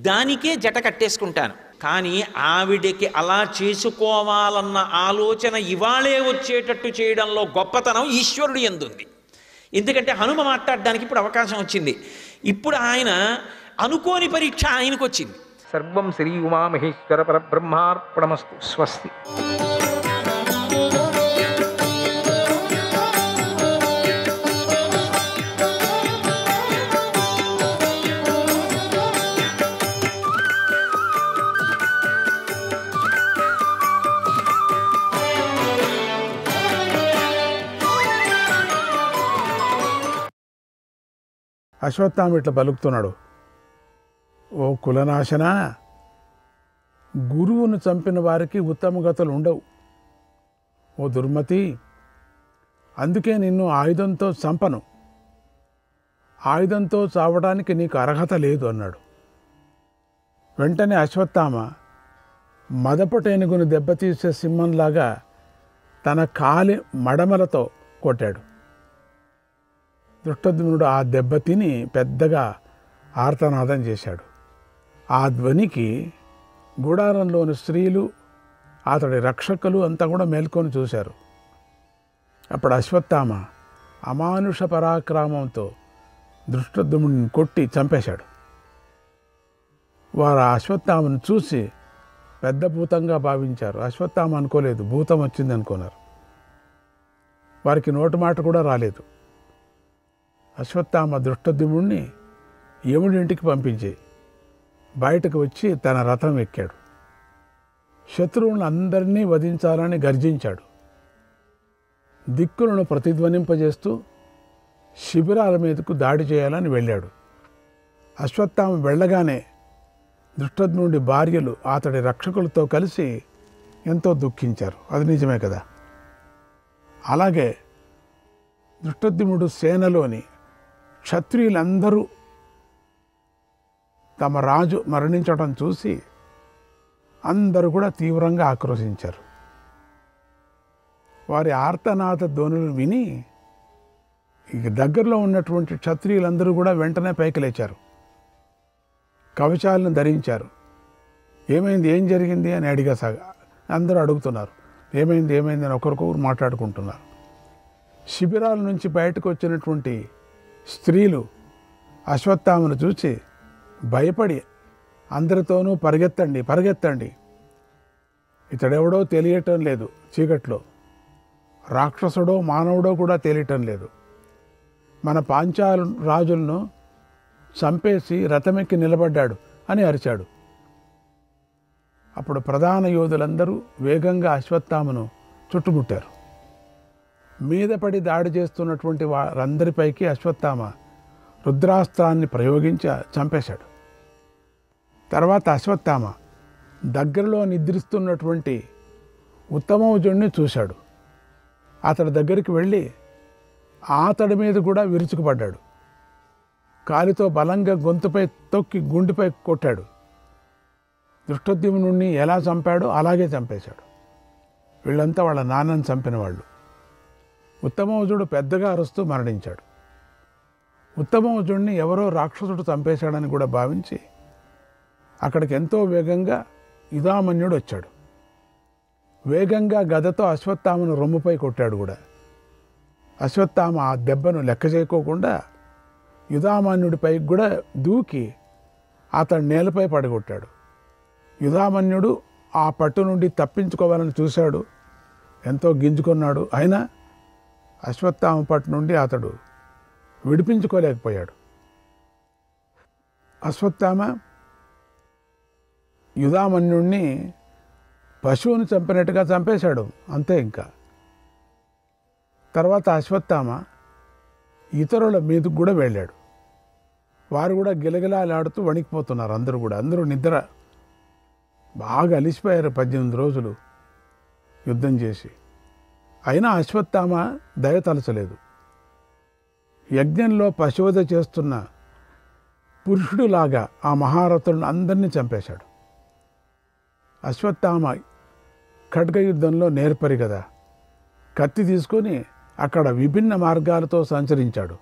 దానికే జట కట్టేసుకుంటాను. కానీ ఆవిడకి అలా చేసుకోవాలన్న ఆలోచన ఇవాళే వచ్చేటట్టు చేయడంలో గొప్పతనం ఈశ్వరుడు యందుంది. ఎందుకంటే హనుమ మాట్లాడడానికి ఇప్పుడు అవకాశం వచ్చింది. ఇప్పుడు ఆయన అనుకోని పరీక్ష ఆయనకు వచ్చింది. సర్వం శ్రీ ఉమామహేశ్వర పరబ్రహ్మార్పణమస్తు. స్వస్తి. అశ్వత్థామ ఇట్లా పలుకుతున్నాడు, ఓ కులనాశన, గురువును చంపిన వారికి ఉత్తమగతులు ఉండవు. ఓ దుర్మతి, అందుకే నిన్ను ఆయుధంతో చంపను. ఆయుధంతో చావడానికి నీకు అర్హత లేదు అన్నాడు. వెంటనే అశ్వత్థామ మదపటేనుగును దెబ్బతీసే సింహంలాగా తన కాలి మడమలతో కొట్టాడు. దృష్టద్యుమ్నుడు ఆ దెబ్బ తిని పెద్దగా ఆర్తనాదం చేశాడు. ఆ ధ్వనికి గుడారంలోని స్త్రీలు, అతడి రక్షకులు అంతా కూడా మేల్కొని చూశారు. అప్పుడు అశ్వత్థామ అమానుష పరాక్రమంతో దృష్టద్యుమ్నుడిని కొట్టి చంపేశాడు. వారు ఆ అశ్వత్థామను చూసి పెద్ద భూతంగా భావించారు. అశ్వత్థామ అనుకోలేదు, భూతం వచ్చింది అనుకున్నారు. వారికి నోటి మాట కూడా రాలేదు. అశ్వత్థామ దృష్టద్యుమ్నుడిని యముడి ఇంటికి పంపించి బయటకు వచ్చి తన రథం ఎక్కాడు. శత్రువులను అందరినీ వధించాలని గర్జించాడు. దిక్కులను ప్రతిధ్వనింపజేస్తూ శిబిరాల మీదకు దాడి చేయాలని వెళ్ళాడు. అశ్వత్థామ వెళ్ళగానే దృష్టద్యుమ్నుడి భార్యలు అతడి రక్షకులతో కలిసి ఎంతో దుఃఖించారు. అది నిజమే కదా. అలాగే దృష్టద్యుమ్నుడు సేనలోని క్షత్రియులందరూ తమ రాజు మరణించడం చూసి అందరూ కూడా తీవ్రంగా ఆక్రోశించారు. వారి ఆర్తనాద ధ్వనులు విని ఇక దగ్గరలో ఉన్నటువంటి క్షత్రియులందరూ కూడా వెంటనే పైకి లేచారు. కవచాలను ధరించారు. ఏమైంది, ఏం జరిగింది అని అందరూ అడుగుతున్నారు. ఏమైంది ఏమైంది అని ఒకరికొకరు మాట్లాడుకుంటున్నారు. శిబిరాల నుంచి బయటకు వచ్చినటువంటి స్త్రీలు అశ్వత్థామను చూసి భయపడి అందరితోనూ పరిగెత్తండి పరిగెత్తండి, ఇతడెవడో తెలియటం లేదు, చీకట్లో రాక్షసుడో మానవుడో కూడా తెలియటం లేదు, మన పాంచాల రాజులను చంపేసి రథమెక్కి నిలబడ్డాడు అని అరిచాడు. అప్పుడు ప్రధాన యోధులందరూ వేగంగా అశ్వత్థామను చుట్టుముట్టారు. మీద పడి దాడి చేస్తున్నటువంటి వారందరిపైకి అశ్వత్థామ రుద్రాస్త్రాన్ని ప్రయోగించి చంపేశాడు. తర్వాత అశ్వత్థామ దగ్గరలో నిద్రిస్తున్నటువంటి ఉత్తమౌజుడిని చూశాడు. అతడి దగ్గరికి వెళ్ళి అతడి మీద కూడా విరుచుకుపడ్డాడు. కాలితో బలంగా గొంతుపై తొక్కి గుండెపై కొట్టాడు. దృష్టద్యుమ్నుడిని ఎలా చంపాడో అలాగే చంపేశాడు. వీళ్ళంతా వాళ్ళ నాన్నని చంపిన వాళ్ళు. ఉత్తమౌజుడు పెద్దగా అరుస్తూ మరణించాడు. ఉత్తమౌజుడిని ఎవరో రాక్షసుడు చంపేశాడని కూడా భావించి అక్కడికి ఎంతో వేగంగా యుధామన్యుడు వచ్చాడు. వేగంగా గదతో అశ్వత్థామను రొమ్ముపై కొట్టాడు కూడా. అశ్వత్థామ ఆ దెబ్బను లెక్క చేయకోకుండా యుధామన్యుడిపై కూడా దూకి అతడు నేలపై పడగొట్టాడు. యుధామన్యుడు ఆ పట్టు నుండి తప్పించుకోవాలని చూశాడు, ఎంతో గింజుకున్నాడు. అయినా అశ్వత్థామ పట్టు నుండి అతడు విడిపించుకోలేకపోయాడు. అశ్వత్థామ యుధామన్యుడిని పశువుని చంపినట్టుగా చంపేశాడు, అంతే. ఇంకా తర్వాత అశ్వత్థామ ఇతరుల మీదకు కూడా వెళ్ళాడు. వారు కూడా గిలగిలాలాడుతూ వణికిపోతున్నారు. అందరూ నిద్ర బాగా అలిసిపోయారు 18 రోజులు యుద్ధం చేసి. అయినా అశ్వత్థామ దయ తలచలేదు. యజ్ఞంలో పశువధ చేస్తున్న పురుషుడులాగా ఆ మహారథులను అందరినీ చంపేశాడు. అశ్వత్థామ ఖడ్గ యుద్ధంలో నేర్పరి కదా, కత్తి తీసుకొని అక్కడ విభిన్న మార్గాలతో సంచరించాడు.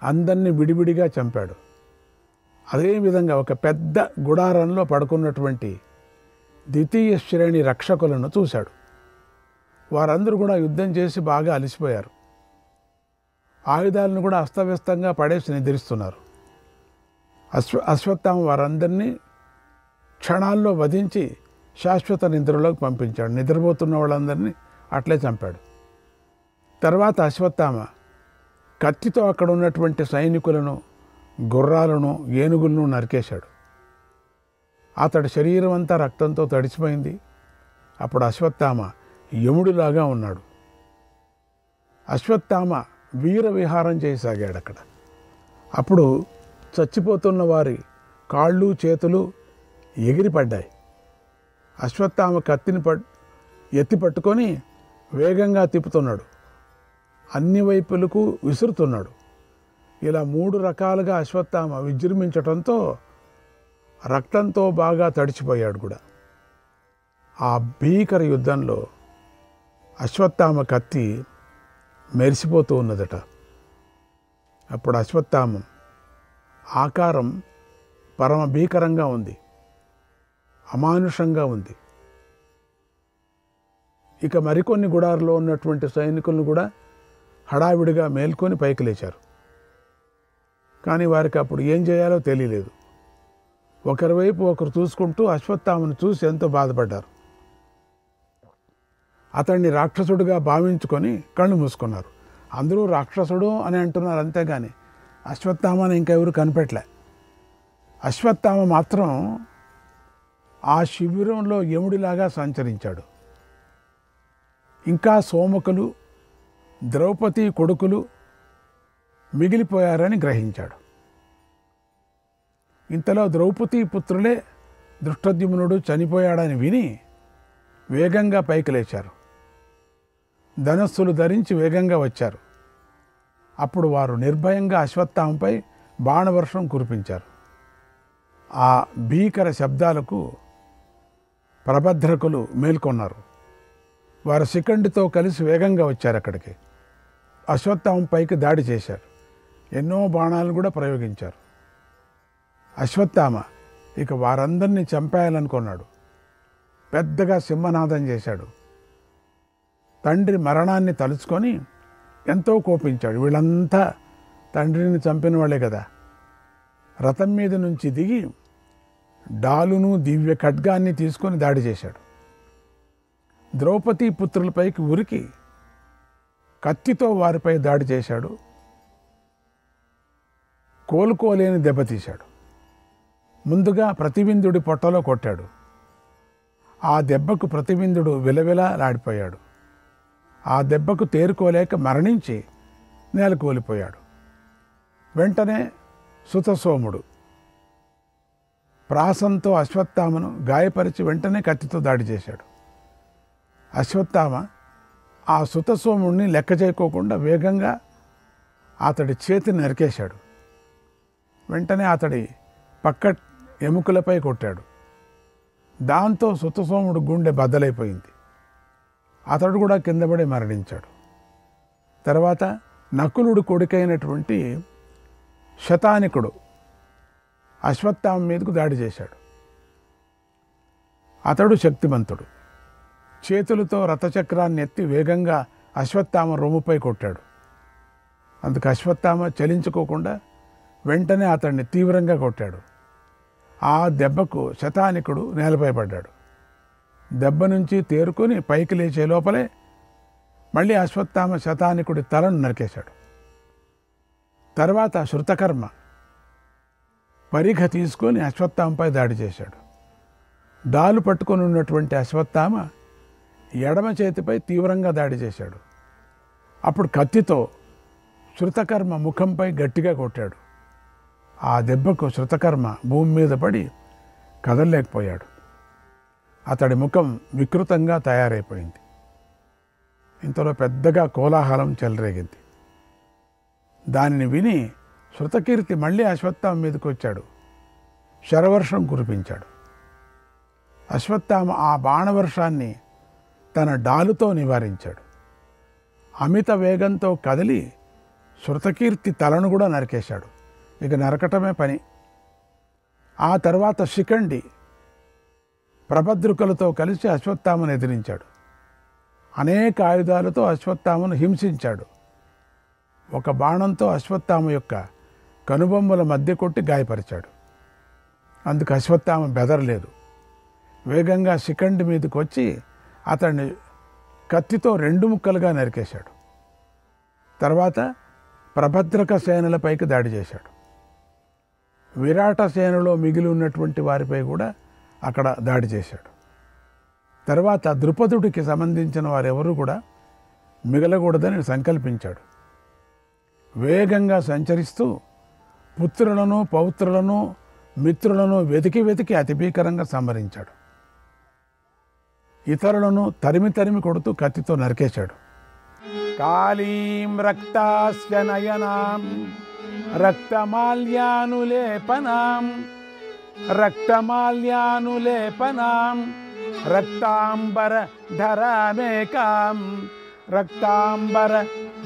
అందరినీ విడివిడిగా చంపాడు. అదేవిధంగా ఒక పెద్ద గుడారంలో పడుకున్నటువంటి ద్వితీయ శ్రేణి రక్షకులను చూశాడు. వారందరూ కూడా యుద్ధం చేసి బాగా అలసిపోయారు. ఆయుధాలను కూడా అస్తవ్యస్తంగా పడేసి నిద్రిస్తున్నారు. అశ్వత్థామ వారందరినీ క్షణాల్లో వధించి శాశ్వత నిద్రలోకి పంపించాడు. నిద్రపోతున్న వాళ్ళందరినీ అట్లే చంపాడు. తర్వాత అశ్వత్థామ కత్తితో అక్కడ ఉన్నటువంటి సైనికులను, గుర్రాలను, ఏనుగులను నరికేశాడు. అతడి శరీరం అంతా రక్తంతో తడిసిపోయింది. అప్పుడు అశ్వత్థామ యముడిలాగా ఉన్నాడు. అశ్వత్థామ వీర విహారం చేయసాగాడు. అక్కడ అప్పుడు చచ్చిపోతున్న వారి కాళ్ళు చేతులు ఎగిరిపడ్డాయి. అశ్వత్థామ కత్తిని ఎత్తి పట్టుకొని వేగంగా తిప్పుతున్నాడు, అన్ని వైపులకు విసురుతున్నాడు. ఇలా 3 రకాలుగా అశ్వత్థామ విజృంభించటంతో రక్తంతో బాగా తడిచిపోయాడు కూడా. ఆ భీకర యుద్ధంలో అశ్వత్థామ కత్తి మెరిసిపోతూ ఉన్నదట. అప్పుడు అశ్వత్థామం ఆకారం పరమ భీకరంగా ఉంది, అమానుషంగా ఉంది. ఇక మరికొన్ని గుడారులో ఉన్నటువంటి సైనికులను కూడా హడావిడిగా మేల్కొని పైకి లేచారు. కానీ వారికి అప్పుడు ఏం చేయాలో తెలియలేదు. ఒకరి వైపు ఒకరు చూసుకుంటూ అశ్వత్థామను చూసి ఎంతో బాధపడ్డారు. అతన్ని రాక్షసుడిగా భావించుకొని కళ్ళు మూసుకున్నారు. అందరూ రాక్షసుడు అని అంటున్నారు, అంతేగాని అశ్వత్థామని ఇంకెవరు కనిపెట్టలే. అశ్వత్థామ మాత్రం ఆ శిబిరంలో యముడిలాగా సంచరించాడు. ఇంకా సోమకులు, ద్రౌపది కొడుకులు మిగిలిపోయారని గ్రహించాడు. ఇంతలో ద్రౌపది పుత్రులే దృష్టద్యుమ్నుడు చనిపోయాడని విని వేగంగా పైకి లేచారు. ధనస్సులు ధరించి వేగంగా వచ్చారు. అప్పుడు వారు నిర్భయంగా అశ్వత్థామపై బాణవర్షం కురిపించారు. ఆ భీకర శబ్దాలకు ప్రబధ్రకులు మేల్కొన్నారు. వారు శిఖండితో కలిసి వేగంగా వచ్చారు అక్కడికి. అశ్వత్థామ పైకి దాడి చేశారు. ఎన్నో బాణాలను కూడా ప్రయోగించారు. అశ్వత్థామ ఇక వారందరినీ చంపేయాలనుకున్నాడు. పెద్దగా సింహనాదం చేశాడు. తండ్రి మరణాన్ని తలుచుకొని ఎంతో కోపించాడు. వీళ్ళంతా తండ్రిని చంపిన వాళ్ళే కదా. రథం మీద నుంచి దిగి డాలును దివ్య ఖడ్గాన్ని తీసుకొని దాడి చేశాడు. ద్రౌపది పుత్రులపైకి ఉరికి కత్తితో వారిపై దాడి చేశాడు. కోలుకోలేని దెబ్బతీశాడు. ముందుగా ప్రతివిందుడి పొట్టలో కొట్టాడు. ఆ దెబ్బకు ప్రతివిందుడు విలవిలలాడిపోయాడు. ఆ దెబ్బకు తేరుకోలేక మరణించి నేలకూలిపోయాడు. వెంటనే సుతసోముడు ప్రాసంతో అశ్వత్థామను గాయపరిచి వెంటనే కత్తితో దాడి చేశాడు. అశ్వత్థామ ఆ సుతసోముడిని లెక్క చేయకోకుండా వేగంగా అతడి చేతిని నరికేశాడు. వెంటనే అతడి పక్క ఎముకలపై కొట్టాడు. దాంతో సుతసోముడు గుండె బద్దలైపోయింది. అతడు కూడా కిందపడి మరణించాడు. తర్వాత నకులుడు కొడుకైనటువంటి శతానికుడు అశ్వత్థామ మీదకు దాడి చేశాడు. అతడు శక్తిమంతుడు. చేతులతో రథచక్రాన్ని ఎత్తి వేగంగా అశ్వత్థామ రొమ్ముపై కొట్టాడు. అందుకు అశ్వత్థామ చలించుకోకుండా వెంటనే అతన్ని తీవ్రంగా కొట్టాడు. ఆ దెబ్బకు శతానికుడు నేలపై పడ్డాడు. దెబ్బ నుంచి తేరుకొని పైకి లేచే లోపలే మళ్ళీ అశ్వత్థామ శతానికుడి తలను నరికేశాడు. తర్వాత శృతకర్మ పరిఘ తీసుకొని అశ్వత్థామపై దాడి చేశాడు. డాలు పట్టుకొని ఉన్నటువంటి అశ్వత్థామ ఎడమ చేతిపై తీవ్రంగా దాడి చేశాడు. అప్పుడు కత్తితో శృతకర్మ ముఖంపై గట్టిగా కొట్టాడు. ఆ దెబ్బకు శృతకర్మ భూమి మీద పడి కదలలేకపోయాడు. అతడి ముఖం వికృతంగా తయారైపోయింది. ఇంతలో పెద్దగా కోలాహలం చెలరేగింది. దానిని విని శృతకీర్తి మళ్ళీ అశ్వత్థామ మీదకి వచ్చాడు. శరవర్షం కురిపించాడు. అశ్వత్థామ ఆ బాణవర్షాన్ని తన డాలుతో నివారించాడు. అమిత వేగంతో కదిలి శృతకీర్తి తలను కూడా నరికేశాడు. ఇక నరకటమే పని. ఆ తర్వాత శిఖండి ప్రబద్రుకులతో కలిసి అశ్వత్థామను ఎదిరించాడు. అనేక ఆయుధాలతో అశ్వత్థామను హింసించాడు. ఒక బాణంతో అశ్వత్థామ యొక్క కనుబొమ్మల మధ్య కొట్టి గాయపరిచాడు. అందుకు అశ్వత్థామ బెదరలేదు. వేగంగా శిఖండి మీదకి వచ్చి అతన్ని కత్తితో 2 ముక్కలుగా నరికేశాడు. తర్వాత ప్రభద్రక సేనలపైకి దాడి చేశాడు. విరాట సేనలో మిగిలి ఉన్నటువంటి వారిపై కూడా అక్కడ దాడి చేశాడు. తర్వాత ద్రుపదుడికి సంబంధించిన వారెవరూ కూడా మిగలకూడదని సంకల్పించాడు. వేగంగా సంచరిస్తూ పుత్రులను పౌత్రులను మిత్రులను వెతికి వెతికి అతి భీకరంగా సంహరించాడు. ఇతరులను తరిమి తరిమి కొడుతూ కత్తితో నరికేశాడు. కాళీం రక్తాస్య నయనాం రక్తమాల్యానులేపనాం రక్తమాల్యానులేపనాం రక్తాంబర ధరామేకాం రక్తాంబర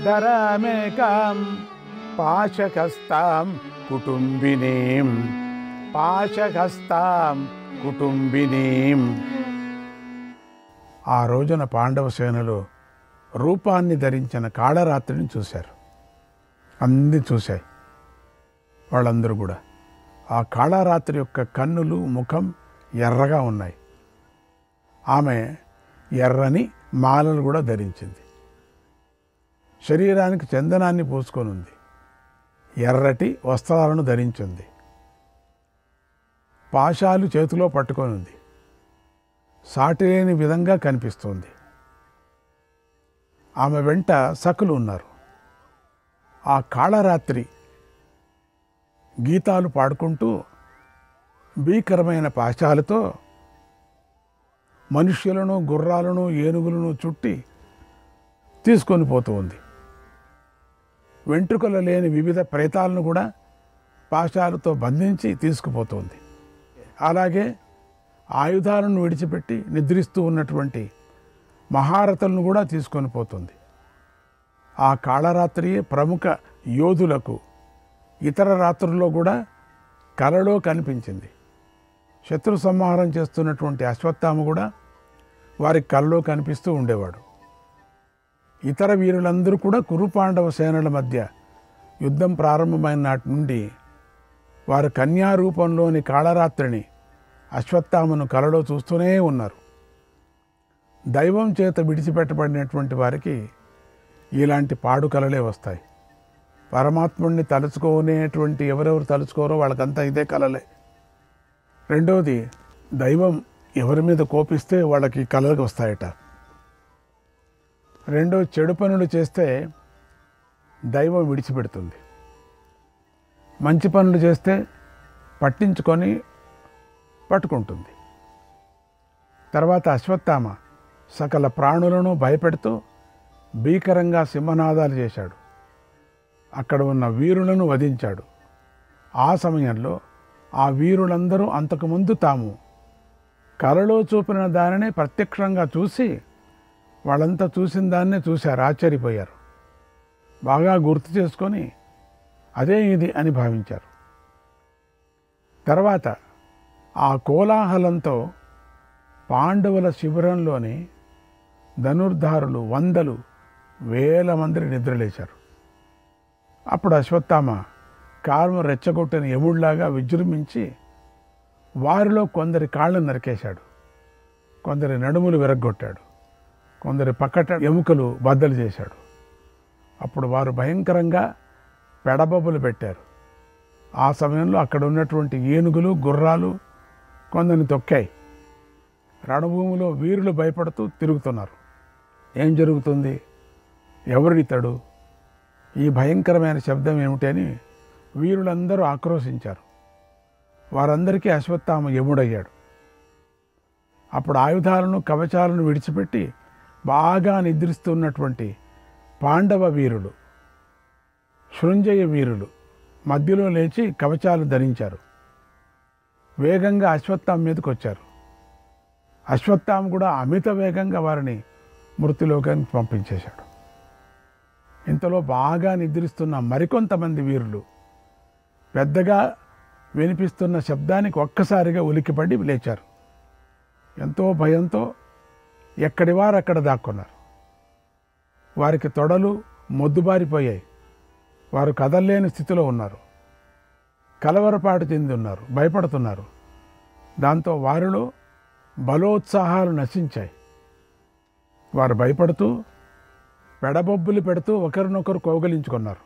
ధరామేకాం పాశహస్తాం కుటుంబినీం పాశహస్తాం కుటుంబినీం. ఆ రోజున పాండవ సేనలో రూపాన్ని ధరించిన కాళరాత్రిని చూశారు. అన్నీ చూశాయి వాళ్ళందరూ కూడా. ఆ కాళరాత్రి యొక్క కన్నులు ముఖం ఎర్రగా ఉన్నాయి. ఆమె ఎర్రని మాలలు కూడా ధరించింది. శరీరానికి చందనాన్ని పూసుకొని ఉంది. ఎర్రటి వస్త్రాలను ధరించింది. పాశాలు చేతిలో పట్టుకొని ఉంది. సాటిలేని విధంగా కనిపిస్తుంది. ఆమె వెంట సకులు ఉన్నారు. ఆ కాళరాత్రి గీతాలు పాడుకుంటూ భీకరమైన పాశాలతో మనుష్యులను గుర్రాలను ఏనుగులను చుట్టి తీసుకొని పోతూ ఉంది. వెంట్రుకలు లేని వివిధ ప్రేతాలను కూడా పాశాలతో బంధించి తీసుకుపోతుంది. అలాగే ఆయుధాలను విడిచిపెట్టి నిద్రిస్తూ ఉన్నటువంటి మహారథులను కూడా తీసుకొని పోతుంది. ఆ కాళరాత్రియే ప్రముఖ యోధులకు ఇతర రాత్రుల్లో కూడా కలలో కనిపించింది. శత్రు సంహారం చేస్తున్నటువంటి అశ్వత్థామ కూడా వారి కలలో కనిపిస్తూ ఉండేవాడు. ఇతర వీరులందరూ కూడా కురు పాండవ సేనల మధ్య యుద్ధం ప్రారంభమైన నాటి నుండి వారు కన్యారూపంలోని కాళరాత్రిని అశ్వత్థామను కలలో చూస్తూనే ఉన్నారు. దైవం చేత విడిచిపెట్టబడినటువంటి వారికి ఇలాంటి పాడు కలలే వస్తాయి. పరమాత్ముడిని తలుచుకోనేటువంటి ఎవరెవరు తలుచుకోరో వాళ్ళకంతా ఇదే కలలే. రెండవది, దైవం ఎవరి మీద కోపిస్తే వాళ్ళకి కలలు వస్తాయట. రెండో, చెడు పనులు చేస్తే దైవం విడిచిపెడుతుంది. మంచి పనులు చేస్తే పట్టించుకొని పట్టుకుంటుంది. తర్వాత అశ్వత్థామ సకల ప్రాణులను భయపెడుతూ భీకరంగా సింహనాదాలు చేశాడు. అక్కడ ఉన్న వీరులను వధించాడు. ఆ సమయంలో ఆ వీరులందరూ అంతకుముందు తాము కలలో చూపిన దానినే ప్రత్యక్షంగా చూసి వాళ్ళంతా చూసిన దాన్నే చూశారు, ఆశ్చర్యపోయారు. బాగా గుర్తు చేసుకొని అదే ఇది అని భావించారు. తర్వాత ఆ కోలాహలంతో పాండవుల శిబిరంలోని ధనుర్ధారులు 100 వేల మంది నిద్రలేశారు. అప్పుడు అశ్వత్థామ కారును రెచ్చగొట్టిన యముడిలాగా విజృంభించి వారిలో కొందరి కాళ్ళను నరికేశాడు, కొందరి నడుములు విరగ్గొట్టాడు, కొందరి పక్కట ఎముకలు బద్దలు చేశాడు. అప్పుడు వారు భయంకరంగా పెడబొబ్బలు పెట్టారు. ఆ సమయంలో అక్కడ ఉన్నటువంటి ఏనుగులు గుర్రాలు కొందరిని తొక్కాయి. రణభూమిలో వీరులు భయపడుతూ తిరుగుతున్నారు. ఏం జరుగుతుంది? ఎవరితడు? ఈ భయంకరమైన శబ్దం ఏమిటని వీరులందరూ ఆక్రోశించారు. వారందరికీ అశ్వత్థామ యముడయ్యాడు. అప్పుడు ఆయుధాలను కవచాలను విడిచిపెట్టి బాగా నిద్రిస్తున్నటువంటి పాండవ వీరులు, శృంజయ వీరులు మధ్యలో లేచి కవచాలు ధరించారు. వేగంగా అశ్వత్థామ మీదకి వచ్చారు. అశ్వత్థామ కూడా అమిత వేగంగా వారిని మృత్యులోకానికి పంపించేశాడు. ఇంతలో బాగా నిద్రిస్తున్న మరికొంతమంది వీరులు పెద్దగా వినిపిస్తున్న శబ్దానికి ఒక్కసారిగా ఉలిక్కిపడి లేచారు. ఎంతో భయంతో ఎక్కడి వారు అక్కడ దాక్కున్నారు. వారికి తొడలు మొద్దుబారిపోయాయి. వారు కదల్లేని స్థితిలో ఉన్నారు. కలవరపాటు చెంది ఉన్నారు, భయపడుతున్నారు. దాంతో వారిలో బలోత్సాహాలు నశించాయి. వారు భయపడుతూ పెడబొబ్బులు పెడుతూ ఒకరినొకరు కౌగలించుకున్నారు.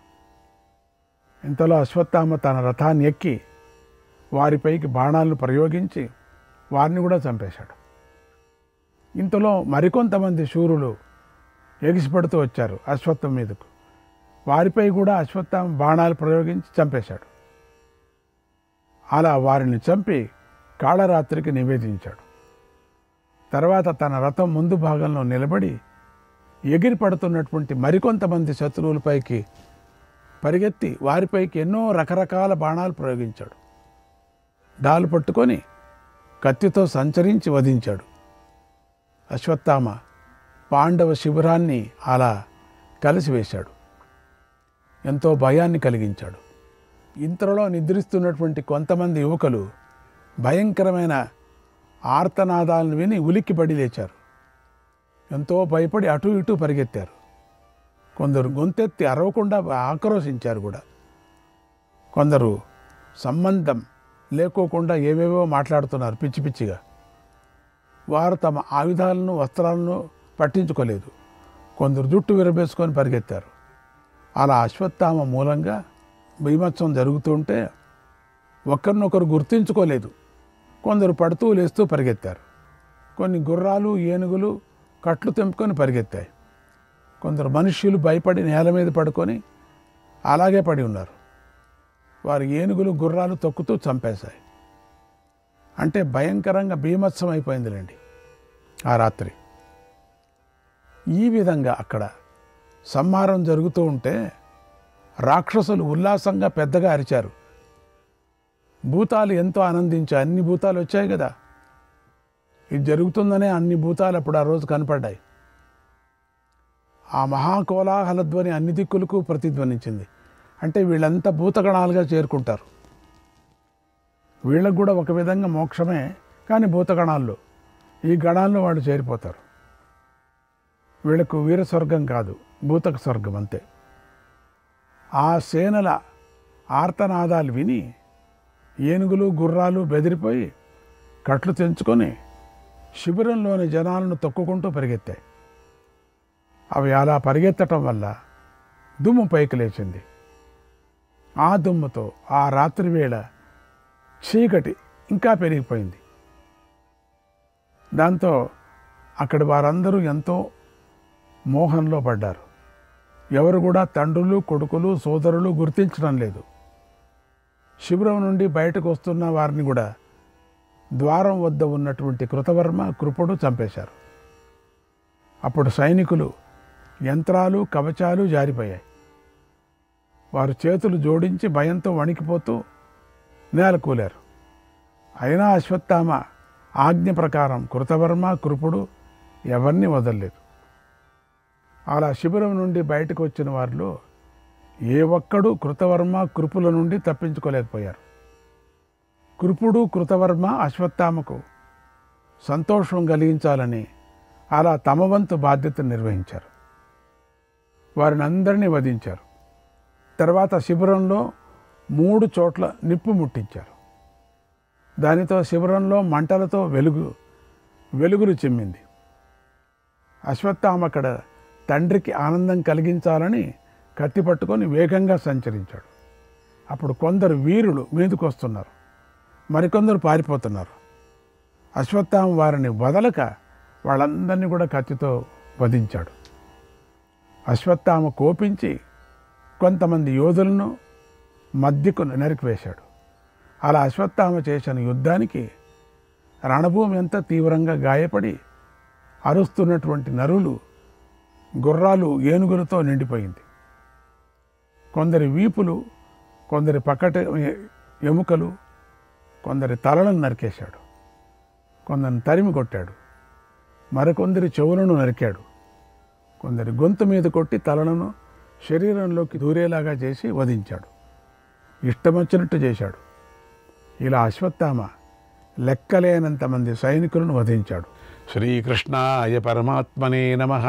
ఇంతలో అశ్వత్థామ తన రథాన్ని ఎక్కి వారిపైకి బాణాలను ప్రయోగించి వారిని కూడా చంపేశాడు. ఇంతలో మరికొంతమంది శూరులు ఎగిసిపడుతూ వచ్చారు అశ్వత్థం మీదకు. వారిపై కూడా అశ్వత్థామ బాణాలు ప్రయోగించి చంపేశాడు. అలా వారిని చంపి కాళరాత్రికి నివేదించాడు. తర్వాత తన రథం ముందు భాగంలో నిలబడి ఎగిరి పడుతున్నటువంటి మరికొంతమంది శత్రువులపైకి పరిగెత్తి వారిపైకి ఎన్నో రకరకాల బాణాలు ప్రయోగించాడు. డాలు పట్టుకొని కత్తితో సంచరించి వధించాడు. అశ్వత్థామ పాండవ శిబిరాన్ని అలా కలిసివేశాడు. ఎంతో భయాన్ని కలిగించాడు. ఇంతలో నిద్రిస్తున్నటువంటి కొంతమంది యువకులు భయంకరమైన ఆర్తనాదాలను విని ఉలిక్కిపడి లేచారు. ఎంతో భయపడి అటు ఇటు పరిగెత్తారు. కొందరు గొంతెత్తి అరవకుండా ఆక్రోశించారు కూడా. కొందరు సంబంధం లేకోకుండా ఏవేవో మాట్లాడుతున్నారు పిచ్చి పిచ్చిగా. వారు తమ ఆయుధాలను వస్త్రాలను పట్టించుకోలేదు. కొందరు జుట్టు విరబేసుకొని పరిగెత్తారు. అలా అశ్వత్థామ మూలంగా బీభత్సం జరుగుతుంటే ఒకరినొకరు గుర్తించుకోలేదు. కొందరు పడుతూ లేస్తూ పరిగెత్తారు. కొన్ని గుర్రాలు ఏనుగులు కట్లు తెంపుకొని పరిగెత్తాయి. కొందరు మనుష్యులు భయపడి నేల మీద పడుకొని అలాగే పడి ఉన్నారు. వారు ఏనుగులు గుర్రాలు తొక్కుతూ చంపేశాయి. అంటే భయంకరంగా బీభత్సం అయిపోయిందిలేండి ఆ రాత్రి. ఈ విధంగా అక్కడ సంహారం జరుగుతూ ఉంటే రాక్షసులు ఉల్లాసంగా పెద్దగా అరిచారు. భూతాలు ఎంతో ఆనందించాయి. అన్ని భూతాలు వచ్చాయి కదా, ఇది జరుగుతుందనే అన్ని భూతాలు అప్పుడు ఆ రోజు కనపడ్డాయి. ఆ మహాకోలాహల ధ్వని అన్ని దిక్కులకు ప్రతిధ్వనించింది. అంటే వీళ్ళంతా భూతగణాలుగా చేరుకుంటారు. వీళ్ళకు కూడా ఒక విధంగా మోక్షమే, కానీ భూతగణాల్లో ఈ గణాల్లో వాళ్ళు చేరిపోతారు. వీళ్ళకు వీర స్వర్గం కాదు, భూతక స్వర్గం అంతే. ఆ సేనల ఆర్తనాదాలు విని ఏనుగులు గుర్రాలు బెదిరిపోయి కట్లు తెంచుకొని శిబిరంలోని జనాలను తొక్కుకుంటూ పరిగెత్తాయి. అవి అలా పరిగెత్తటం వల్ల దుమ్ము పైకి లేచింది. ఆ దుమ్ముతో ఆ రాత్రి వేళ చీకటి ఇంకా పెరిగిపోయింది. దాంతో అక్కడి వారందరూ ఎంతో మోహంలో పడ్డారు. ఎవరు కూడా తండ్రులు కొడుకులు సోదరులు గుర్తించడం లేదు. శిబిరం నుండి బయటకు వస్తున్న వారిని కూడా ద్వారం వద్ద ఉన్నటువంటి కృతవర్మ కృపుడు చంపేశారు. అప్పుడు సైనికులు యంత్రాలు కవచాలు జారిపోయాయి. వారు చేతులు జోడించి భయంతో వణికిపోతూ నేలకూలారు. అయినా అశ్వత్థామ ఆజ్ఞ ప్రకారం కృతవర్మ కృపుడు ఎవరిని వదలలేదు. అలా శిబిరం నుండి బయటకు వచ్చిన వారిలో ఏ ఒక్కడు కృతవర్మ కృపుల నుండి తప్పించుకోలేకపోయారు. కృపుడు కృతవర్మ అశ్వత్థామకు సంతోషం కలిగించాలని అలా తమ వంతు బాధ్యతను నిర్వహించారు. వారిని అందరినీ వధించారు. తర్వాత శిబిరంలో 3 చోట్ల నిప్పు ముట్టించారు. దానితో శిబిరంలో మంటలతో వెలుగులు చిమ్మింది. అశ్వత్థామ అక్కడ తండ్రికి ఆనందం కలిగించాలని కత్తి పట్టుకొని వేగంగా సంచరించాడు. అప్పుడు కొందరు వీరులు మీదకు వస్తున్నారు, మరికొందరు పారిపోతున్నారు. అశ్వత్థామ వారిని వదలక వాళ్ళందరినీ కూడా కత్తితో వధించాడు. అశ్వత్థామ కోపించి కొంతమంది యోధులను మధ్యకు నరికివేశాడు. అలా అశ్వత్థామ చేసిన యుద్ధానికి రణభూమి అంతా తీవ్రంగా గాయపడి అరుస్తున్నటువంటి నరులు గుర్రాలు ఏనుగులతో నిండిపోయింది. కొందరి వీపులు, కొందరి పక్కట ఎముకలు, కొందరి తలలను నరికేశాడు. కొందరిని తరిమి కొట్టాడు. మరికొందరి చెవులను నరికాడు. కొందరి గొంతు మీద కొట్టి తలలను శరీరంలోకి దూరేలాగా చేసి వధించాడు. ఇష్టమొచ్చినట్టు చేశాడు. ఇలా అశ్వత్థామ లెక్కలేనంత మంది సైనికులను వధించాడు. శ్రీకృష్ణాయ పరమాత్మనే నమః.